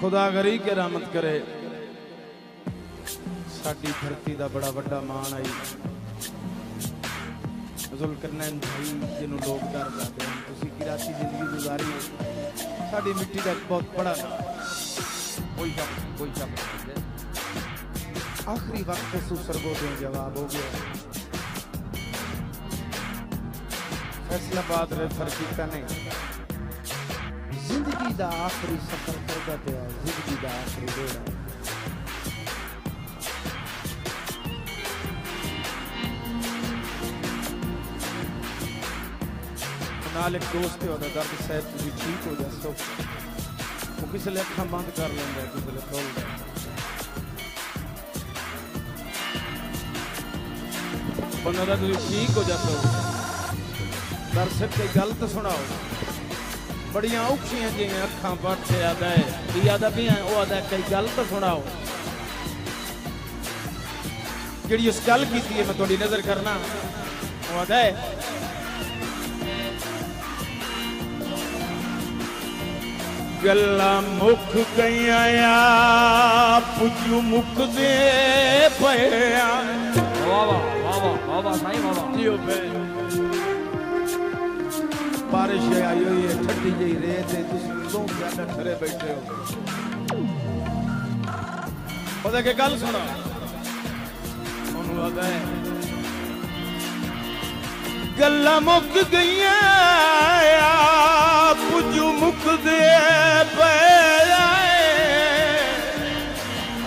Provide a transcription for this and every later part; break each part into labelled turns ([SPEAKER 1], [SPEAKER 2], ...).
[SPEAKER 1] खुदा गरी के रहमत करे। साडी धरती का बड़ा वड्डा मान आई जुल्करनैन भाई जिन्हों लोग डर जाते हैं। तुसी किराची जिंदगी गुजारी है, साडी मिट्टी का बहुत बड़ा
[SPEAKER 2] कोई शक
[SPEAKER 1] आखिरी वक्त सु सरगो दे जवाब हो गया। फैसलाबाद रेफर किया ने जिंदगी का आखिरी सफर करता पे जिंदगी का आखिरी दौर है। नाल एक दोस्त है ओदा दर्द शायद तुझे ठीक हो जासो, वो किसी अखा बंद कर लेंदा है, किसी खोल दे बंदा दा तुझे ठीक हो जासो। दर्द से कोई गल तो सुनाओ, बड़ियां औखियां जिवें अखां बट आदा है यादा भी है, वो आदा कोई गल तो सुनाओ जिहड़ी उस गल कीती है। मैं थोड़ी नजर करना, वो आदा है गल्ला मुख गईया पुजू मुक दे पया। बारिश आई हुई है, ठंडी जी रेत है, तुम ज्यादा ठरे बैठे हो। पता के गल सुना है गल्ला मुक गईया पुजू मुक दे पया।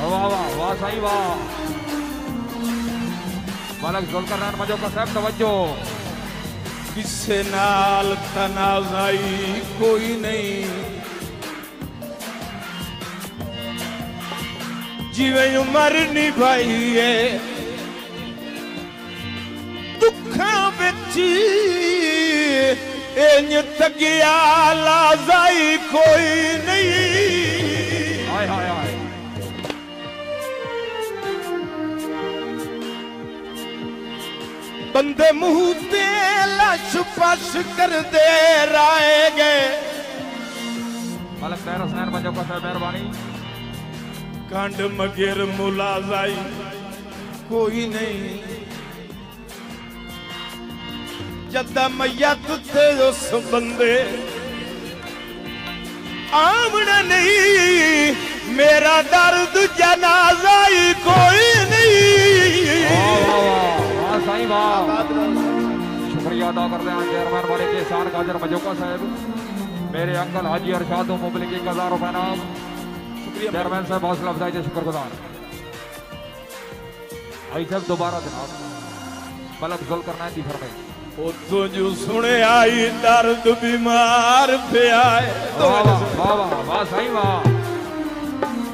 [SPEAKER 2] वाह वाह वाह सही वाह। मलक जुल्करनैन मजोका साहब तवज्जो।
[SPEAKER 1] किसे नाल तनाज़ाई कोई नहीं, जिवें उमर निभाईए दुखां विच इंज तगिया लाज़ाई कोई नहीं।
[SPEAKER 2] हाय हाय हाय
[SPEAKER 1] बंदे मुंह ते लश पश कर दे राए गए।
[SPEAKER 2] मलक तैर हुसैन मजोका साहब मेहरबानी।
[SPEAKER 1] कांड मगर मुलाजाई कोई नहीं, जदा मैया तुझे उस बंदे आमना नहीं, मेरा दर्द जनाजाई कोई नहीं।
[SPEAKER 2] सही बात। शुक्रिया अदा करते हैं चेयरमैन वाले के शान गाजर मजोका साहब, मेरे अंकल हाजी अरशाद मुबलिक 1000 रुपए नाम। शुक्रिया चेयरमैन साहब, हौसला अफजाई से शुक्रगुजार। आई साहब दोबारा जनाब मलक जुल्करनैन दी फरमाई।
[SPEAKER 1] ओ तुझ सुने आई दर्द बीमार पे आए।
[SPEAKER 2] वाह वाह वाह वाह सही वाह।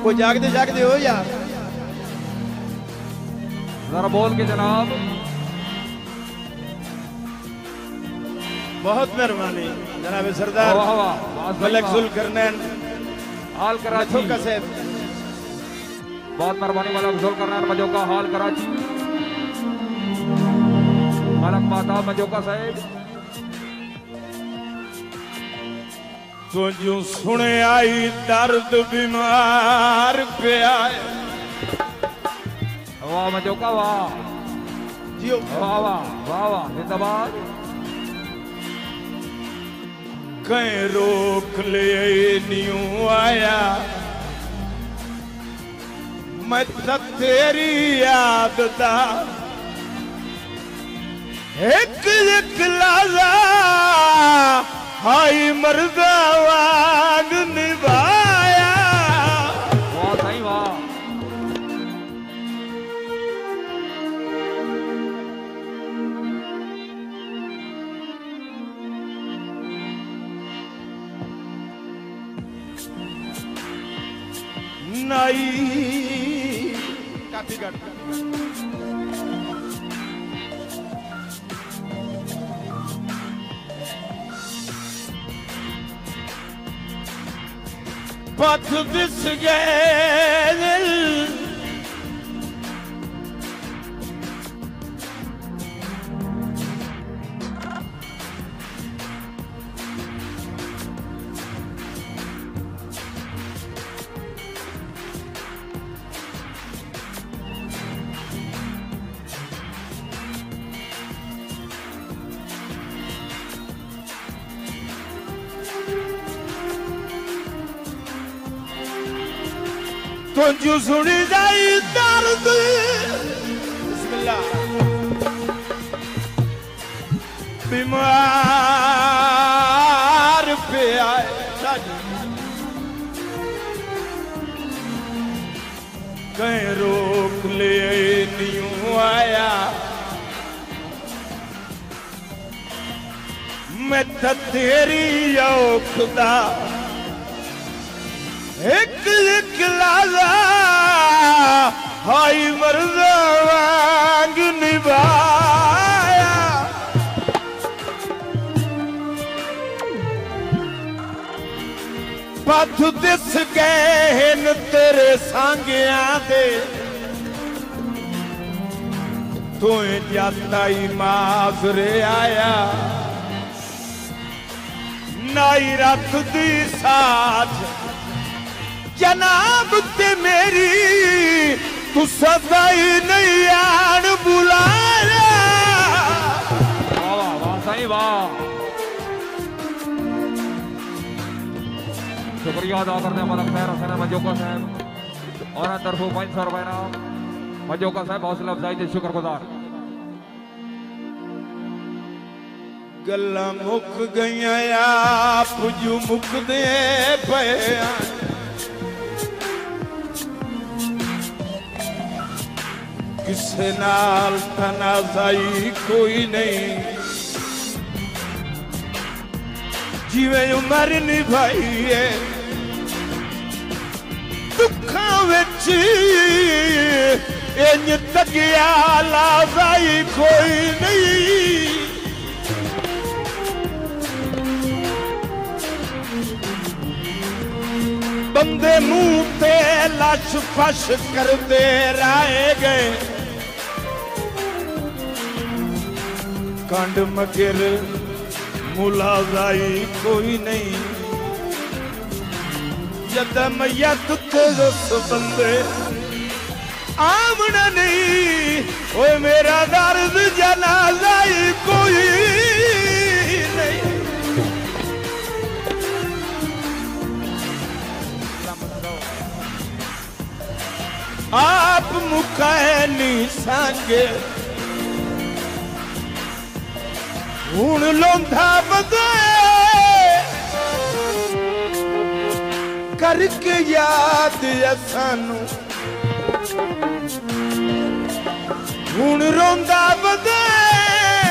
[SPEAKER 1] कोई जागते जागते हो यार,
[SPEAKER 2] जरा बोल के जनाब।
[SPEAKER 1] बहुत मेहरबानी जनाब सरदार मलक जुल्करनैन
[SPEAKER 2] हाल कराची। बहुत मेहरबानी मलक जुल्करनैन मजोका हाल कराची। मलक माता मजोका साहब
[SPEAKER 1] तुझ सुने आई दर्द बीमार पे आए।
[SPEAKER 2] वाह मजोका वाह
[SPEAKER 1] जियो
[SPEAKER 2] वाह वाह वाह वाह जिंदाबाद।
[SPEAKER 1] कहीं रोक ले न्यू आया, मैं तो तेरी याद दा एक एक लाजा हाई मर्दा वाग निभाया।
[SPEAKER 2] वाह सही वाह।
[SPEAKER 1] नाई काफी गट पथ दिस गए तुझ सुनी जाई दर्द बिस्मिल्लाह बीमार पे आए कहीं रोक ले नहीं आया मैं तो तेरी औखदा एक लाला हाई मर्दा वांग निभाया पथ दिस गए न तेरे सांगिया दे तू जाता ही माजरे आया नाई रथ दी साथ जनाब ते मेरी तू सदा ही नहीं आन बुलाया
[SPEAKER 2] वाह वाह सही वाह शुक्रिया अदा करते हैं मलक खैर हसन मजोका साहब और तरफों 500 रुपए नाम मजोका साहब हौसला अफजाई से शुक्रगुजार
[SPEAKER 1] गल्ला मुक गई आप जो मुक दे पे किसे नाल तनाज़ाई कोई नहीं जीवे उमर निभाई है दुखा विच इंज तकिया लाज़ाई कोई नहीं बंदे मुंह ते लश फश करते रह गए कंड मगर मुलाजाई कोई नहीं यदम यद तेजस बंदे आमना नहीं ओए मेरा दर्द जनाजाई कोई नहीं आप मुकाए नहीं सांगे हुण लोंधा बदाए करके याद सानू हुण रोंदा बदाए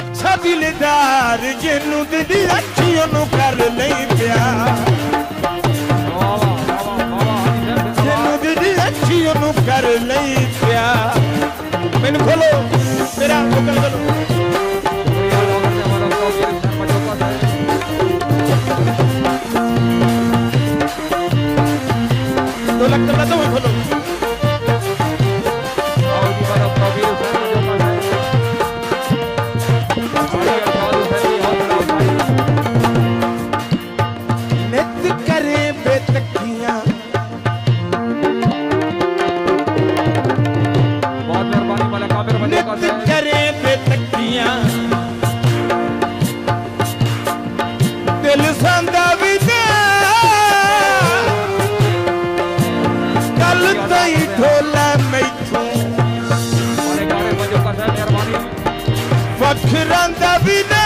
[SPEAKER 1] अच्छा दिलदार जिन्नू दी अखियों नू कर नहीं प्यार अखियों नू कर नहीं प्यार मैनू खोलो मेरा मुकल खोलो दो लख का तो खोलो नित करे बेतकियां करे बेतकियां दिल सांदा भी कल तई ढोला मैथों वखरांदा भी ना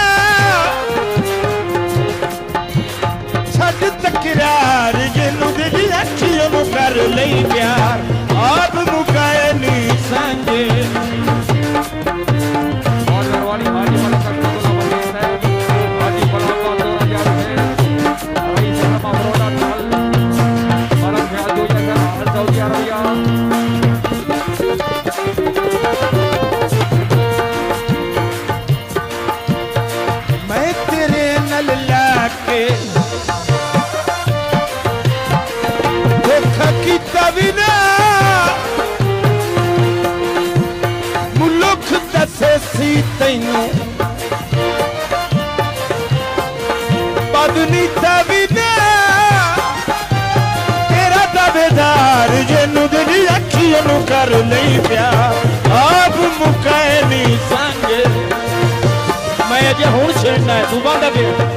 [SPEAKER 1] छड़ तकरार जिन्नू दी अखियों नू कर लई प्यार आप मुकाए नहीं सांगे मैं तेरे नल लाके धोखा कीता भी ना मुल्ख दसे सी तैनू बदनीता भी ना तेरा दावेदार जिन्नू दी अखियों नू कर नहीं प्यार आप मुकाए नहीं सांगे मैं अजे हुण छेड़ना है तू बंदा गया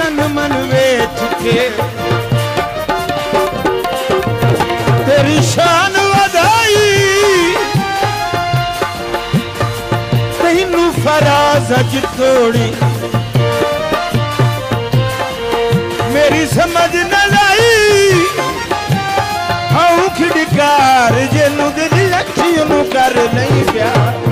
[SPEAKER 1] तन मन वेच के तेरी शान वधाई तैनू फराज अज तोड़ी मेरी समझ न लाई औख डिकार जेनू दिल अखी ओनू कर नहीं प्यार